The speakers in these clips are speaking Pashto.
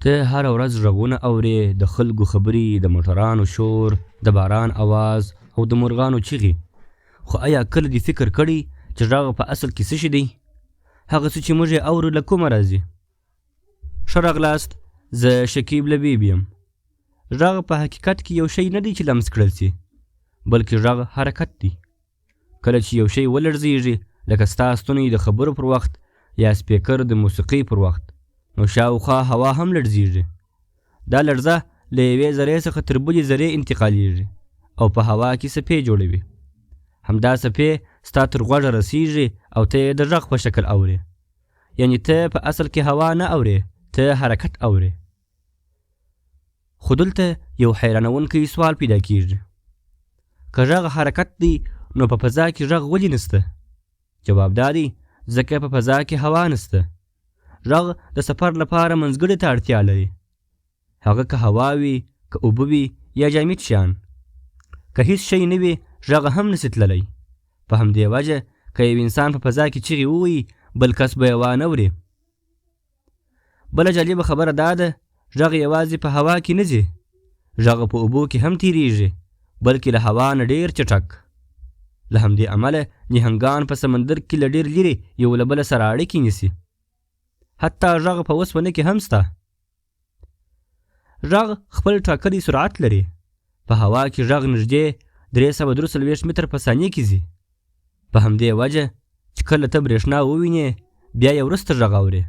ته هر ورځ غږونه اورې، د خلکو خبرې، د موټرانو شور، د باران اواز او د مرغانو چیغې. خو آیا کله دې فکر کړی چې غږ په اصل کې څه شی دی؟ هغه څه چې موږ یې اورو له کومه راځي؟ ښه راغلاست، زه شکیب لبیب یم. غږ په حقیقت کې یو شی نه دی چې لمس کړل سي، بلکې غږ حرکت دی. کله چې یو شی ولړزیږي، لکه ستا ستونی د خبرو پر وخت یا سپیکر د موسیقۍ پر وخت، نو شاوخوا هوا هم لړزیږي. دا لړزه له یوې ذرې څخه تر بلې ذرې انتقالیږي او په هوا کې څپې جوړوي. همدا څپې ستا تر غوږه رسیږي او ته یې د غږ په شکل اورې. یعنې ته په اصل کې هوا نه اورې، ته حرکت اورې. خو دلته یو حیرانونکی سوال پیدا کیږي. که غږ حرکت دی، نو په فضا کې غږ ولې نسته؟ جواب دا دی ځکه په فضا کې هوا نسته. غږ د سفر لپاره منځګړي ته اړتیا لري، هغه که هوا وي، که اوبه وي یا جامد شیان. که هیڅ شی نه وي، غږ هم نسي تللی. په همدې وجه که یو انسان په فضا کې چیغې ووایي، بل کس به یې وانه اوري. بله جالبه خبره دا ده، غږ یوازې په هوا کې نه ځي، غږ په اوبو کې هم تیریږي، بلکې له هوا نه ډېر چټک. له همدې امله نهنګان په سمندر کې له ډېر لرې یو له بله سره اړیکې نیسي. حتی غږ په اوسپنه کې هم سته. غږ خپل ټاکلی سرعت لري. په هوا کې غږ نږدې 343 متر په ثانیه کې ځي. په همدې وجه چې کله ته برېښنا ووینې، بیا یې وروسته غږ اورې،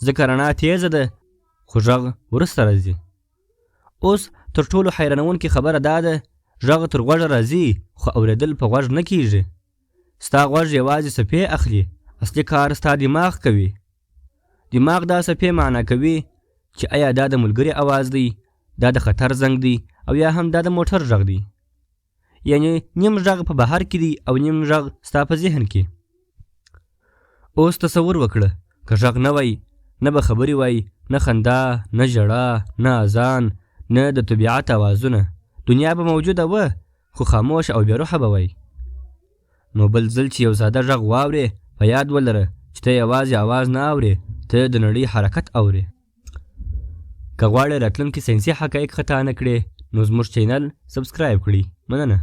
ځکه رڼا تیزه ده خو غږ وروسته راځي. اوس تر ټولو حیرانونکې خبره دا ده، غږ تر غوږه راځي خو اورېدل په غوږ نه کیږي. ستا غوږ یوازې څپې اخلي، اصلي کار ستا دماغ کوي. دماغ دا څپې معنا کوي چې آیا دا د ملګري اواز دی، دا د خطر زنګ دی، او یا هم دا د موټر غږ دی. یعنی نیم غږ په بهر کې دی او نیم غږ ستا په ذهن کې. اوس تصور وکړه، که غږ نه وای، نه به خبرې وای، نه خندا، نه ژړا، نه اذان، نه د طبیعت اوازونه. دنیا به موجوده وه خو خاموش او بېروحه به وای. نو بل ځل چې یو ساده غږ واورې، په یاد ولره چې ته یوازې اواز نه اورې، ته د نړۍ حرکت اورې. که غواړې راتلونکي ساینسي حقایق خطا نه کړې، نو زموږ چینل سبسکرایب کړئ. مننه.